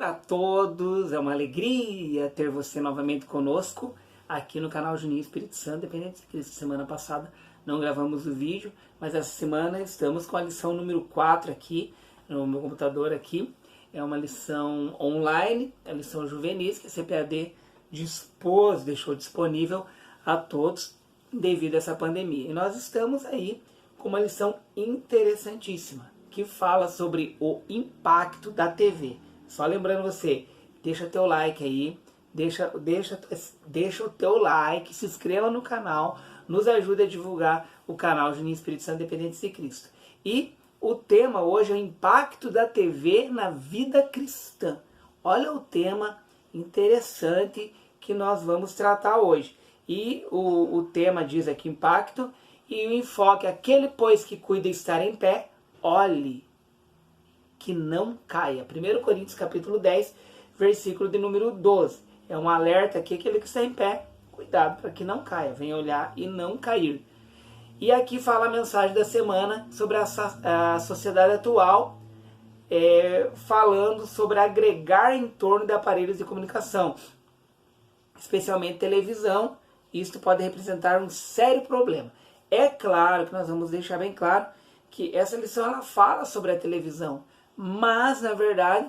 a todos, é uma alegria ter você novamente conosco aqui no canal Juninho Espírito Santo, Dependente de Cristo. Semana passada não gravamos o vídeo, mas essa semana estamos com a lição número 4 aqui no meu computador aqui. É uma lição online, é a lição juvenis que a CPAD deixou disponível a todos devido a essa pandemia. E nós estamos aí com uma lição interessantíssima, que fala sobre o impacto da TV. Só lembrando você, deixa teu like aí, deixa o teu like, se inscreva no canal, nos ajude a divulgar o canal Juninho Espírito Santo Dependentes de Cristo. E o tema hoje é o impacto da TV na vida cristã. Olha o tema interessante que nós vamos tratar hoje. E o tema diz aqui impacto, e o enfoque, aquele pois que cuida estar em pé, olhe que não caia. 1 Coríntios capítulo 10, versículo de número 12. É um alerta aqui, aquele que está em pé, cuidado para que não caia, venha olhar e não cair. E aqui fala a mensagem da semana sobre a sociedade atual, falando sobre agregar em torno de aparelhos de comunicação, especialmente televisão. Isto pode representar um sério problema. É claro que nós vamos deixar bem claro que essa lição ela fala sobre a televisão, mas na verdade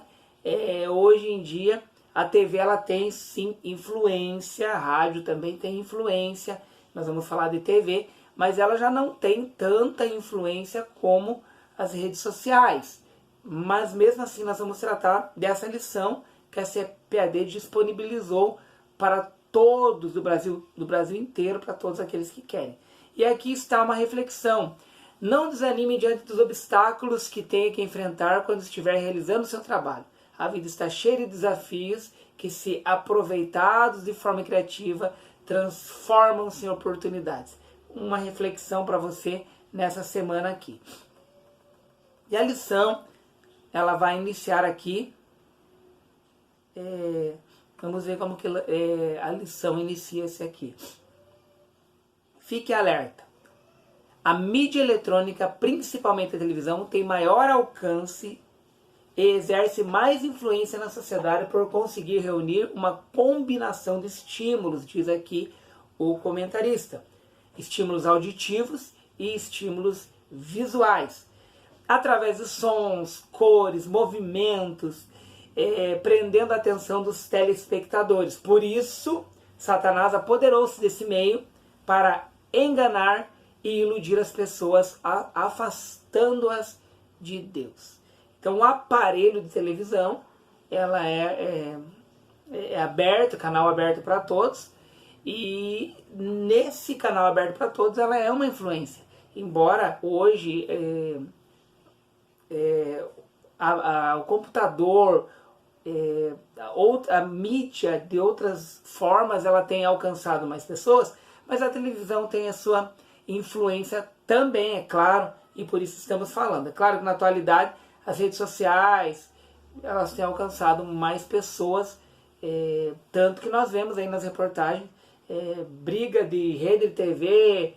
hoje em dia a TV ela tem sim influência, a rádio também tem influência, nós vamos falar de TV, mas ela já não tem tanta influência como as redes sociais. Mas mesmo assim nós vamos tratar dessa lição que a CPAD disponibilizou para todos do Brasil inteiro, para todos aqueles que querem. E aqui está uma reflexão. Não desanime diante dos obstáculos que tenha que enfrentar quando estiver realizando o seu trabalho. A vida está cheia de desafios que, se aproveitados de forma criativa, transformam-se em oportunidades. Uma reflexão para você nessa semana aqui. E a lição, ela vai iniciar aqui. Vamos ver como que a lição inicia-se aqui. Fique alerta. A mídia eletrônica, principalmente a televisão, tem maior alcance e exerce mais influência na sociedade por conseguir reunir uma combinação de estímulos, diz aqui o comentarista. Estímulos auditivos e estímulos visuais. Através de sons, cores, movimentos, prendendo a atenção dos telespectadores. Por isso, Satanás apoderou-se desse meio para enganar e iludir as pessoas, afastando-as de Deus. Então, o aparelho de televisão, ela é aberto, canal aberto para todos, e nesse canal aberto para todos, ela é uma influência. Embora hoje o computador, a mídia de outras formas, ela tem alcançado mais pessoas, mas a televisão tem a sua influência também, é claro, e por isso estamos falando. É claro que na atualidade as redes sociais, elas têm alcançado mais pessoas, tanto que nós vemos aí nas reportagens, briga de rede de TV,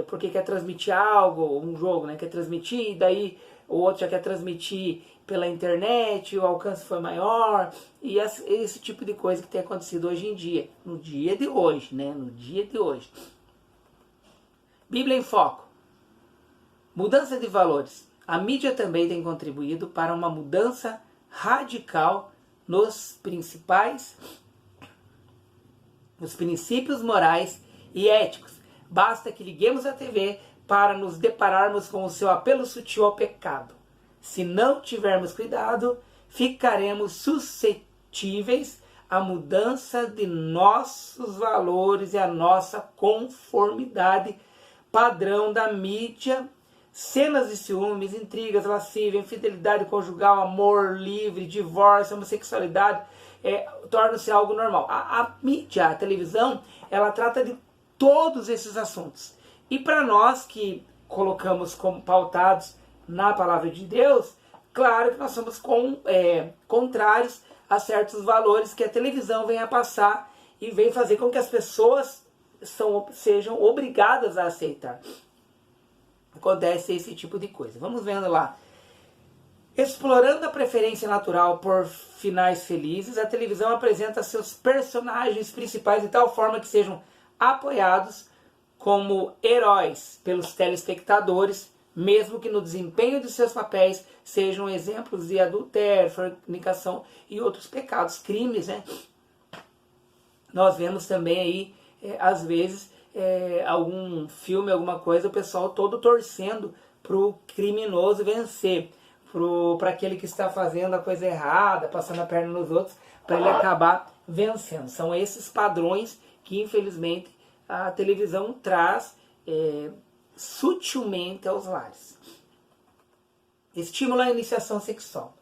porque quer transmitir algo, um jogo, né, quer transmitir, e daí o outro já quer transmitir pela internet, o alcance foi maior, e esse tipo de coisa que tem acontecido hoje em dia, no dia de hoje, né, no dia de hoje. Bíblia em Foco. Mudança de valores. A mídia também tem contribuído para uma mudança radical nos princípios morais e éticos. Basta que liguemos a TV para nos depararmos com o seu apelo sutil ao pecado. Se não tivermos cuidado, ficaremos suscetíveis à mudança de nossos valores e à nossa conformidade padrão da mídia. Cenas de ciúmes, intrigas, lascívia, infidelidade conjugal, amor livre, divórcio, homossexualidade, torna-se algo normal. A mídia, a televisão, ela trata de todos esses assuntos. E para nós que colocamos como pautados na palavra de Deus, claro que nós somos contrários a certos valores que a televisão vem a passar e vem fazer com que as pessoas sejam obrigadas a aceitar. Acontece esse tipo de coisa. Vamos vendo lá. Explorando a preferência natural por finais felizes, a televisão apresenta seus personagens principais de tal forma que sejam apoiados como heróis pelos telespectadores, mesmo que no desempenho de seus papéis sejam exemplos de adultério, fornicação e outros pecados, crimes, né? Nós vemos também aí, às vezes, algum filme, alguma coisa, o pessoal todo torcendo para o criminoso vencer, para aquele que está fazendo a coisa errada, passando a perna nos outros, para ele acabar vencendo. São esses padrões que, infelizmente, a televisão traz sutilmente aos lares. Estímulo à iniciação sexual.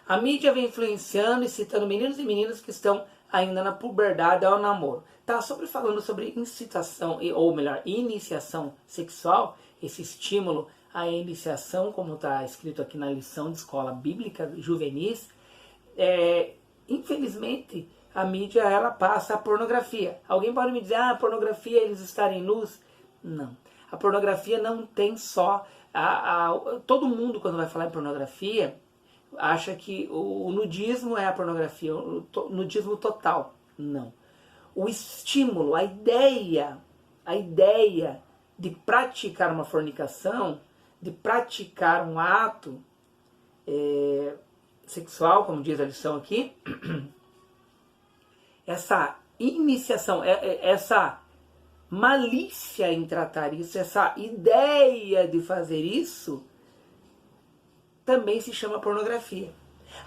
A mídia vem influenciando e citando meninos e meninas que estão ainda na puberdade ao namoro. Tá falando sobre incitação, ou melhor, iniciação sexual, esse estímulo à iniciação, como está escrito aqui na lição de escola bíblica juvenis. Infelizmente, a mídia ela passa a pornografia. Alguém pode me dizer, a pornografia eles estarem nus? Não. A pornografia não tem só... todo mundo, quando vai falar em pornografia, acha que o nudismo é a pornografia, o nudismo total. Não. O estímulo, a ideia de praticar uma fornicação, de praticar um ato sexual, como diz a lição aqui, essa iniciação, essa malícia em tratar isso, essa ideia de fazer isso, também se chama pornografia.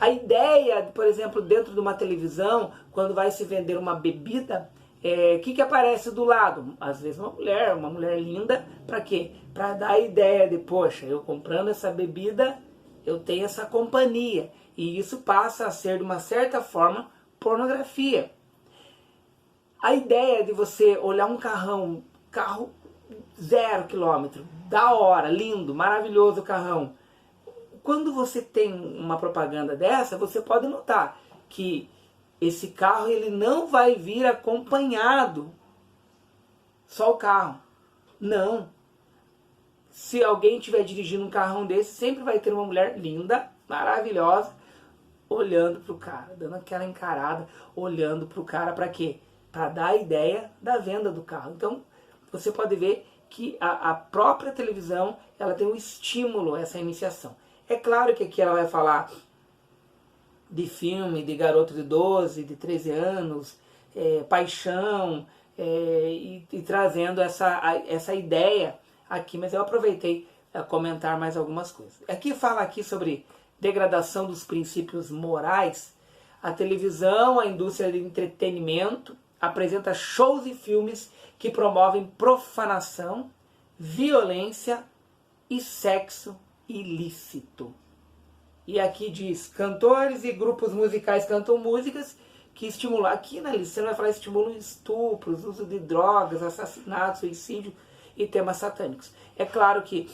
A ideia, por exemplo, dentro de uma televisão, quando vai se vender uma bebida, o que aparece do lado? Às vezes uma mulher linda, para quê? Para dar a ideia de, poxa, eu comprando essa bebida, eu tenho essa companhia. E isso passa a ser, de uma certa forma, pornografia. A ideia de você olhar um carro 0 km, da hora, lindo, maravilhoso o carrão. Quando você tem uma propaganda dessa, você pode notar que esse carro ele não vai vir acompanhado só o carro. Não. Se alguém estiver dirigindo um carrão desse, sempre vai ter uma mulher linda, maravilhosa, olhando para o cara, dando aquela encarada, olhando para o cara, para quê? Para dar a ideia da venda do carro. Então, você pode ver que a própria televisão ela tem um estímulo a essa iniciação. É claro que aqui ela vai falar de filme, de garoto de 12, de 13 anos, paixão, e trazendo essa ideia aqui, mas eu aproveitei a comentar mais algumas coisas. Aqui fala aqui sobre degradação dos princípios morais. A televisão, a indústria de entretenimento, apresenta shows e filmes que promovem profanação, violência e sexo ilícito. E aqui diz, cantores e grupos musicais cantam músicas que estimulam, aqui na lição vai falar estimulam estupros, uso de drogas, assassinatos, suicídio e temas satânicos. É claro que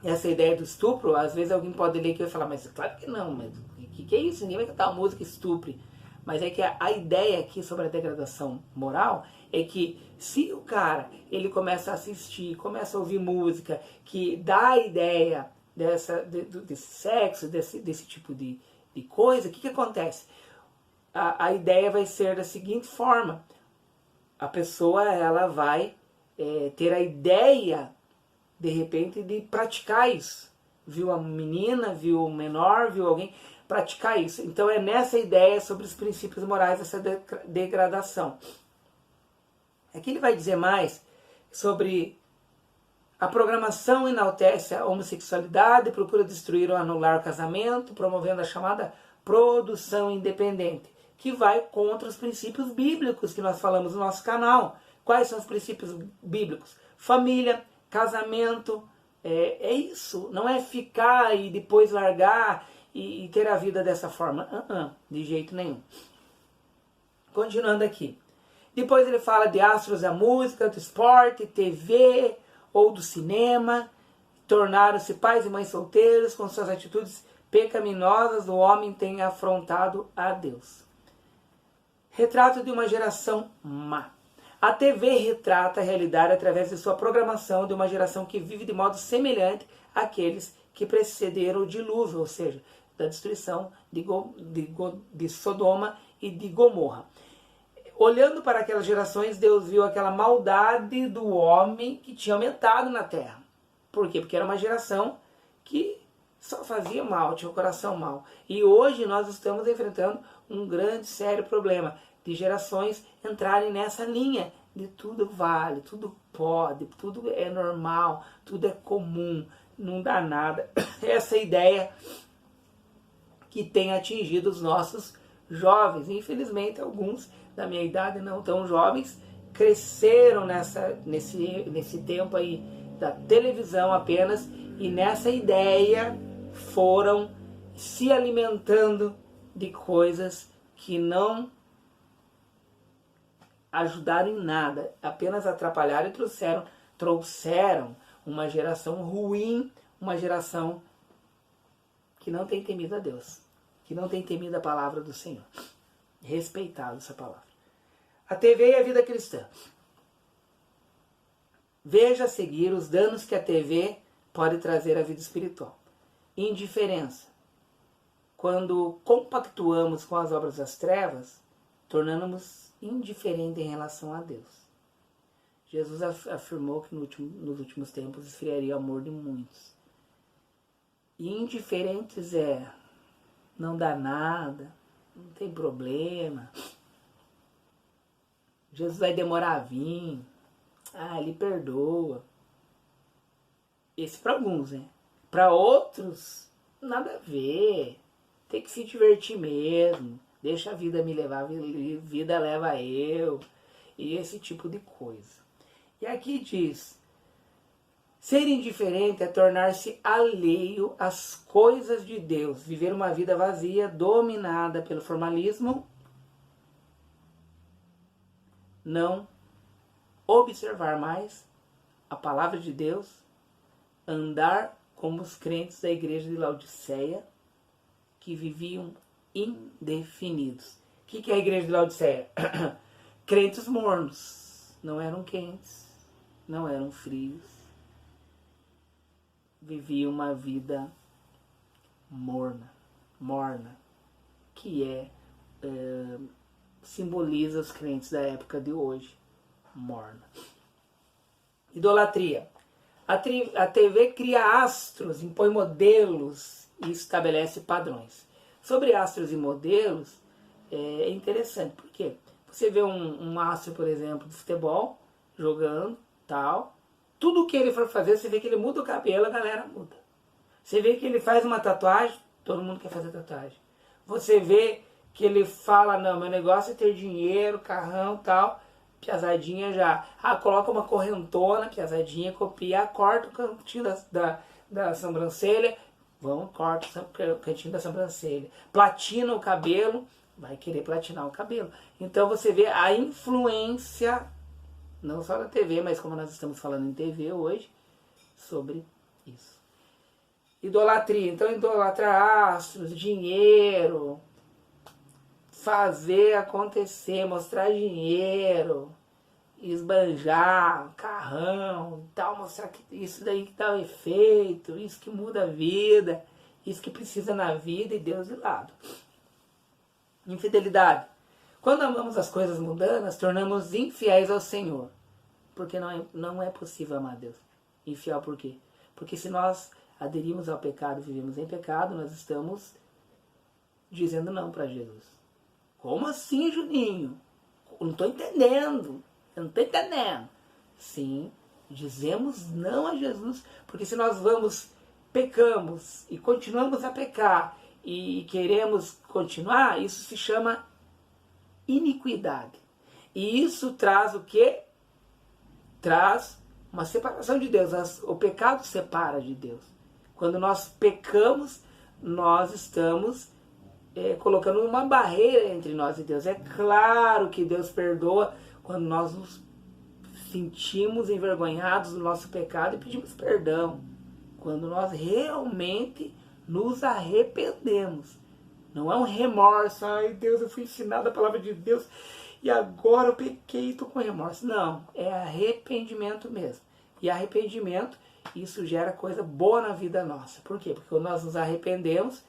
essa ideia do estupro, às vezes alguém pode ler que vai falar, mas claro que não, mas o que é isso? Ninguém vai cantar uma música estupre. Mas é que a ideia aqui sobre a degradação moral é que se o cara ele começa a assistir, começa a ouvir música que dá a ideia desse sexo, desse tipo de coisa, o que acontece? A ideia vai ser da seguinte forma: a pessoa ela vai ter a ideia, de repente, de praticar isso. Viu a menina, viu o menor, viu alguém praticar isso. Então é nessa ideia sobre os princípios morais, essa degradação. Aqui ele vai dizer mais sobre a programação enaltece a homossexualidade, procura destruir ou anular o casamento, promovendo a chamada produção independente, que vai contra os princípios bíblicos que nós falamos no nosso canal. Quais são os princípios bíblicos? Família, casamento, é isso. Não é ficar e depois largar e ter a vida dessa forma. De jeito nenhum. Continuando aqui. Depois ele fala de astros da música, do esporte, TV ou do cinema. Tornaram-se pais e mães solteiros com suas atitudes pecaminosas. O homem tem afrontado a Deus. Retrato de uma geração má. A TV retrata a realidade através de sua programação de uma geração que vive de modo semelhante àqueles que precederam o dilúvio, ou seja, da destruição de Sodoma e de Gomorra. Olhando para aquelas gerações, Deus viu aquela maldade do homem que tinha aumentado na terra. Por quê? Porque era uma geração que só fazia mal, tinha o coração mau. E hoje nós estamos enfrentando um grande, sério problema de gerações entrarem nessa linha de tudo vale, tudo pode, tudo é normal, tudo é comum, não dá nada. Essa ideia que tem atingido os nossos jovens. Infelizmente, alguns da minha idade, não tão jovens, cresceram nesse tempo aí da televisão apenas, e nessa ideia foram se alimentando de coisas que não ajudaram em nada, apenas atrapalharam e trouxeram uma geração ruim, uma geração que não tem temido a Deus, que não tem temido a palavra do Senhor, respeitado essa palavra. A TV e a vida cristã. Veja a seguir os danos que a TV pode trazer à vida espiritual. Indiferença. Quando compactuamos com as obras das trevas, tornamos-nos indiferentes em relação a Deus. Jesus afirmou que nos últimos tempos esfriaria o amor de muitos. E indiferentes não dá nada, não tem problema. Jesus vai demorar a vir. Ele perdoa. Esse para alguns, né? Para outros, nada a ver. Tem que se divertir mesmo. Deixa a vida me levar, a vida leva eu. E esse tipo de coisa. E aqui diz: ser indiferente é tornar-se alheio às coisas de Deus. Viver uma vida vazia, dominada pelo formalismo. Não observar mais a palavra de Deus, andar como os crentes da igreja de Laodiceia, que viviam indefinidos. O que é a igreja de Laodiceia? Crentes mornos, não eram quentes, não eram frios, viviam uma vida morna, que simboliza os crentes da época de hoje. Morna. Idolatria. A TV cria astros, impõe modelos e estabelece padrões. Sobre astros e modelos, é interessante. Por quê? Você vê um astro, por exemplo, de futebol, jogando, tal. Tudo que ele for fazer, você vê que ele muda o cabelo, a galera muda. Você vê que ele faz uma tatuagem, todo mundo quer fazer tatuagem. Você vê que ele fala: não, meu negócio é ter dinheiro, carrão, tal. Piazadinha já. Coloca uma correntona, piazadinha, copia, corta o cantinho da sobrancelha. Corta o cantinho da sobrancelha. Platina o cabelo, vai querer platinar o cabelo. Então você vê a influência, não só da TV, mas como nós estamos falando em TV hoje, sobre isso. Idolatria. Então idolatrar astros, dinheiro, fazer acontecer, mostrar dinheiro, esbanjar, carrão, tal, mostrar que isso daí que dá o efeito, isso que muda a vida, isso que precisa na vida, e Deus de lado. Infidelidade. Quando amamos as coisas mundanas, tornamos infiéis ao Senhor. Porque não é possível amar Deus. Infiel por quê? Porque se nós aderimos ao pecado, vivemos em pecado, nós estamos dizendo não para Jesus. Como assim, Juninho? Não estou entendendo. Eu não estou entendendo. Sim, dizemos não a Jesus. Porque se nós pecamos e continuamos a pecar e queremos continuar, isso se chama iniquidade. E isso traz o quê? Traz uma separação de Deus. O pecado separa de Deus. Quando nós pecamos, nós estamos colocando uma barreira entre nós e Deus. É claro que Deus perdoa quando nós nos sentimos envergonhados do nosso pecado e pedimos perdão. Quando nós realmente nos arrependemos. Não é um remorso. Ai, Deus, eu fui ensinado a palavra de Deus e agora eu pequei e estou com remorso. Não, é arrependimento mesmo. E arrependimento isso gera coisa boa na vida nossa. Por quê? Porque quando nós nos arrependemos,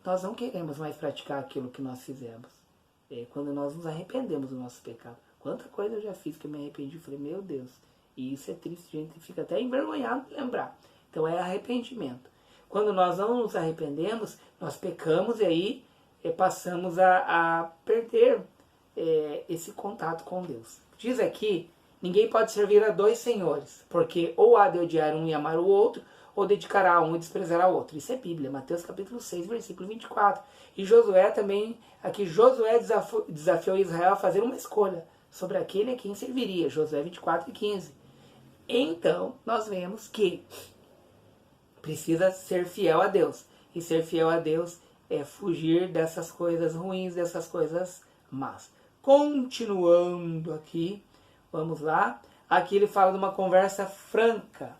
nós não queremos mais praticar aquilo que nós fizemos. Quando nós nos arrependemos do nosso pecado. Quanta coisa eu já fiz que eu me arrependi e falei, meu Deus, e isso é triste, a gente fica até envergonhado de lembrar. Então é arrependimento. Quando nós não nos arrependemos, nós pecamos e aí passamos a perder esse contato com Deus. Diz aqui, ninguém pode servir a dois senhores, porque ou há de odiar um e amar o outro, ou dedicará a um e desprezará o outro. Isso é Bíblia, Mateus capítulo 6, versículo 24. E Josué também, aqui Josué desafiou Israel a fazer uma escolha sobre aquele a quem serviria, Josué 24 e 15. Então, nós vemos que precisa ser fiel a Deus. E ser fiel a Deus é fugir dessas coisas ruins, dessas coisas más. Continuando aqui, vamos lá. Aqui ele fala de uma conversa franca.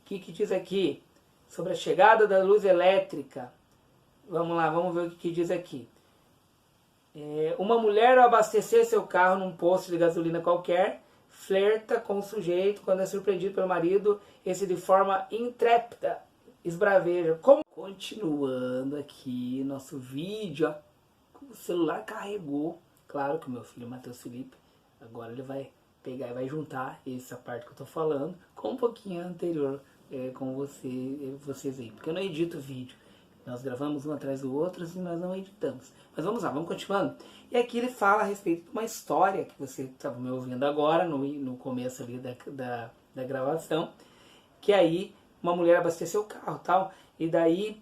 O que diz aqui? Sobre a chegada da luz elétrica. Vamos lá, vamos ver o que diz aqui. Uma mulher, ao abastecer seu carro num posto de gasolina qualquer, flerta com o sujeito quando é surpreendido pelo marido, esse de forma intrépida esbraveja. Continuando aqui nosso vídeo, o celular carregou. Claro que o meu filho Matheus Felipe, agora ele vai pegar e vai juntar essa parte que eu tô falando com um pouquinho anterior com vocês aí, porque eu não edito vídeo. Nós gravamos um atrás do outro e nós não editamos. Mas vamos lá, vamos continuando. E aqui ele fala a respeito de uma história que você estava me ouvindo agora, no começo ali da gravação, que aí uma mulher abasteceu o carro e tal, e daí,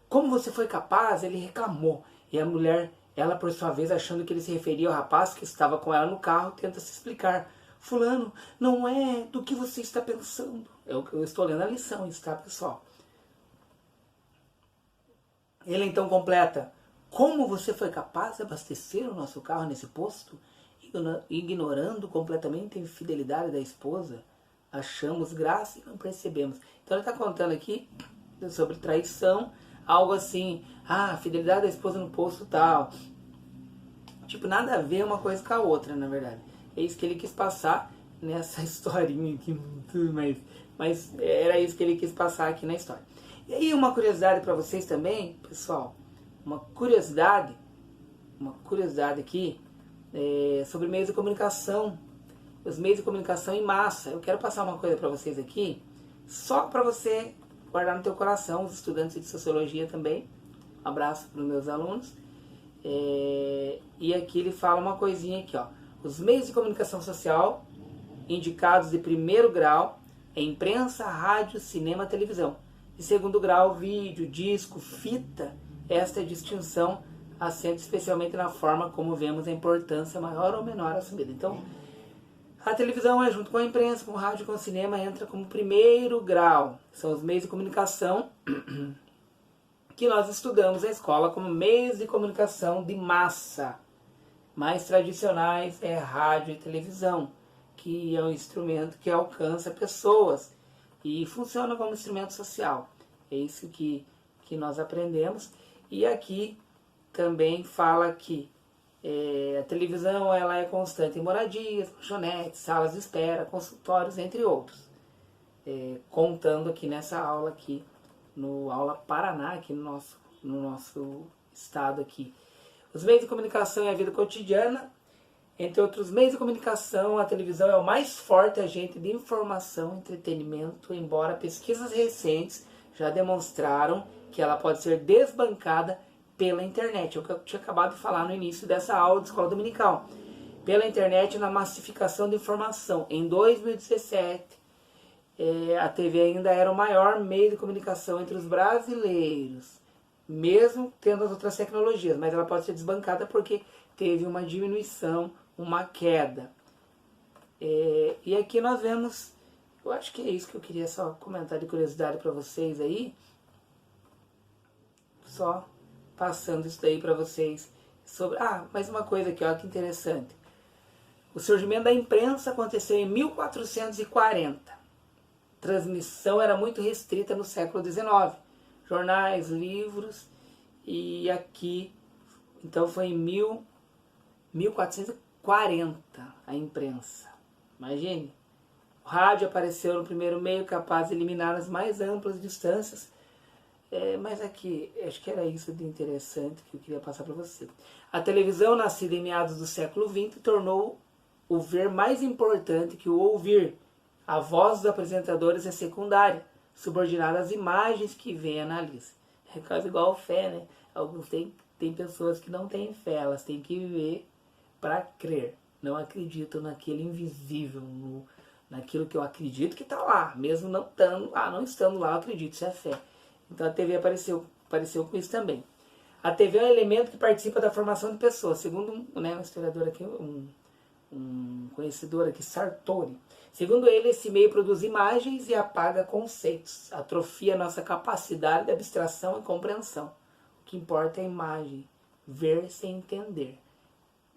como você foi capaz, ele reclamou. E a mulher, ela por sua vez, achando que ele se referia ao rapaz que estava com ela no carro, tenta se explicar. Fulano, não é do que você está pensando. Eu estou lendo a lição, está, pessoal? Ele então completa, como você foi capaz de abastecer o nosso carro nesse posto, ignorando completamente a infidelidade da esposa? Achamos graça e não percebemos. Então ele está contando aqui sobre traição, algo assim, a fidelidade da esposa no posto tal. Tipo, nada a ver uma coisa com a outra, na verdade. É isso que ele quis passar nessa historinha aqui, mas era isso que ele quis passar aqui na história. E aí uma curiosidade para vocês também, pessoal, uma curiosidade aqui sobre meios de comunicação, os meios de comunicação em massa. Eu quero passar uma coisa para vocês aqui, só para você guardar no teu coração, os estudantes de sociologia também. Um abraço para os meus alunos. E aqui ele fala uma coisinha aqui, ó. Os meios de comunicação social indicados de primeiro grau é imprensa, rádio, cinema, televisão. De segundo grau, vídeo, disco, fita. Esta distinção assenta especialmente na forma como vemos a importância maior ou menor assumida. Então, a televisão junto com a imprensa, com o rádio, com o cinema, entra como primeiro grau. São os meios de comunicação que nós estudamos na escola como meios de comunicação de massa. Mais tradicionais é rádio e televisão, que é um instrumento que alcança pessoas e funciona como instrumento social. É isso que nós aprendemos. E aqui também fala que a televisão ela é constante em moradias, lanchonetes, salas de espera, consultórios, entre outros. Contando aqui nessa aula aqui, no Aula Paraná, aqui no nosso estado aqui. Os meios de comunicação e a vida cotidiana. Entre outros meios de comunicação, a televisão é o mais forte agente de informação e entretenimento, embora pesquisas recentes já demonstraram que ela pode ser desbancada pela internet. É o que eu tinha acabado de falar no início dessa aula de escola dominical. Pela internet na massificação de informação. Em 2017, a TV ainda era o maior meio de comunicação entre os brasileiros, mesmo tendo as outras tecnologias, mas ela pode ser desbancada porque teve uma diminuição, uma queda. E aqui nós vemos, eu acho que é isso que eu queria só comentar de curiosidade para vocês aí, só passando isso daí para vocês. Mais uma coisa aqui, ó, que interessante. O surgimento da imprensa aconteceu em 1440. Transmissão era muito restrita no século XIX. Jornais, livros, e aqui, então foi em 1440 a imprensa. Imagine, O rádio apareceu no primeiro meio capaz de eliminar as mais amplas distâncias. Mas aqui, acho que era isso de interessante que eu queria passar para você. A televisão, nascida em meados do século XX, tornou o ver mais importante que o ouvir. A voz dos apresentadores é secundária, subordinada às imagens que vêm e analisam. É quase igual fé, né? Alguns tem pessoas que não têm fé, elas têm que ver para crer. Não acreditam naquele invisível, naquilo que eu acredito que está lá, mesmo não estando lá, eu acredito, isso é fé. Então a TV apareceu com isso também. A TV é um elemento que participa da formação de pessoas, segundo um historiador aqui, um conhecedor aqui, Sartori. Segundo ele, esse meio produz imagens e apaga conceitos, atrofia nossa capacidade de abstração e compreensão. O que importa é a imagem, ver sem entender.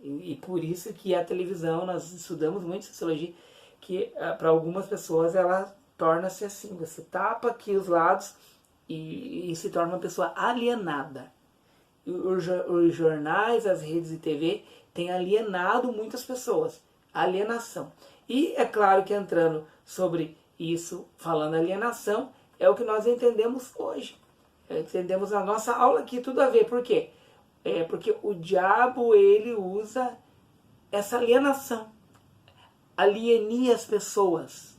E por isso que a televisão, nós estudamos muito sociologia, que para algumas pessoas ela torna-se assim, você tapa aqui os lados e se torna uma pessoa alienada. Os jornais, as redes de TV têm alienado muitas pessoas. Alienação. E é claro que entrando sobre isso, falando alienação, é o que nós entendemos hoje. Entendemos na nossa aula aqui, tudo a ver. Por quê? Porque o diabo, ele usa essa alienação. Alienia as pessoas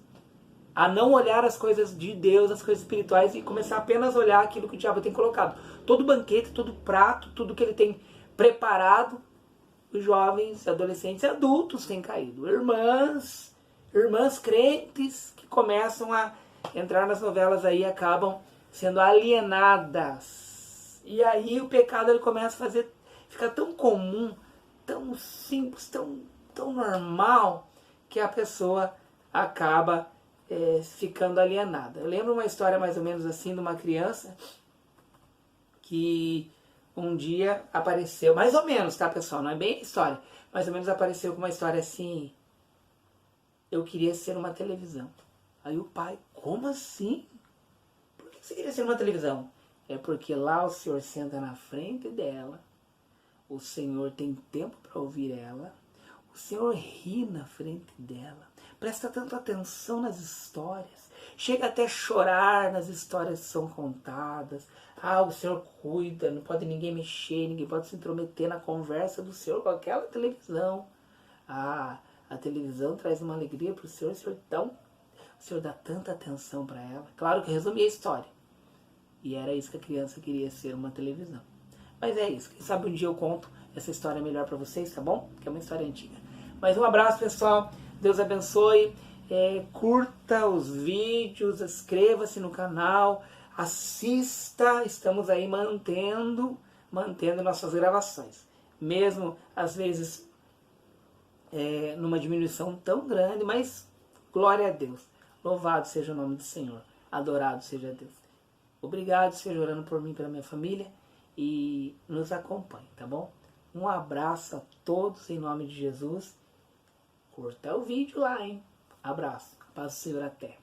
a não olhar as coisas de Deus, as coisas espirituais, e começar apenas a olhar aquilo que o diabo tem colocado. Todo banquete, todo prato, tudo que ele tem preparado, os jovens, adolescentes e adultos têm caído. Irmãs crentes que começam a entrar nas novelas aí, acabam sendo alienadas. E aí o pecado ele começa a fica tão comum, tão simples, tão normal, que a pessoa acaba ficando alienada. Eu lembro uma história mais ou menos assim de uma criança que um dia apareceu, mais ou menos, tá pessoal, não é bem história, mais ou menos apareceu com uma história assim: eu queria ser uma televisão. Aí o pai: como assim? Por que você queria ser uma televisão? É porque lá o Senhor senta na frente dela, o Senhor tem tempo para ouvir ela, o Senhor ri na frente dela, presta tanta atenção nas histórias, chega até chorar nas histórias que são contadas. O Senhor cuida, não pode ninguém mexer, ninguém pode se intrometer na conversa do Senhor com aquela televisão. A televisão traz uma alegria para o Senhor dá tanta atenção para ela. Claro que eu resumi a história. E era isso que a criança queria, ser uma televisão. Mas é isso, quem sabe um dia eu conto essa história melhor para vocês, tá bom? Que é uma história antiga. Mas um abraço, pessoal. Deus abençoe. Curta os vídeos, inscreva-se no canal, assista. Estamos aí mantendo nossas gravações. Mesmo, às vezes, numa diminuição tão grande, mas glória a Deus. Louvado seja o nome do Senhor. Adorado seja Deus. Obrigado, esteja orando por mim e pela minha família. E nos acompanhe, tá bom? Um abraço a todos em nome de Jesus. Curta o vídeo lá, hein? Abraço. Paz do Senhor até.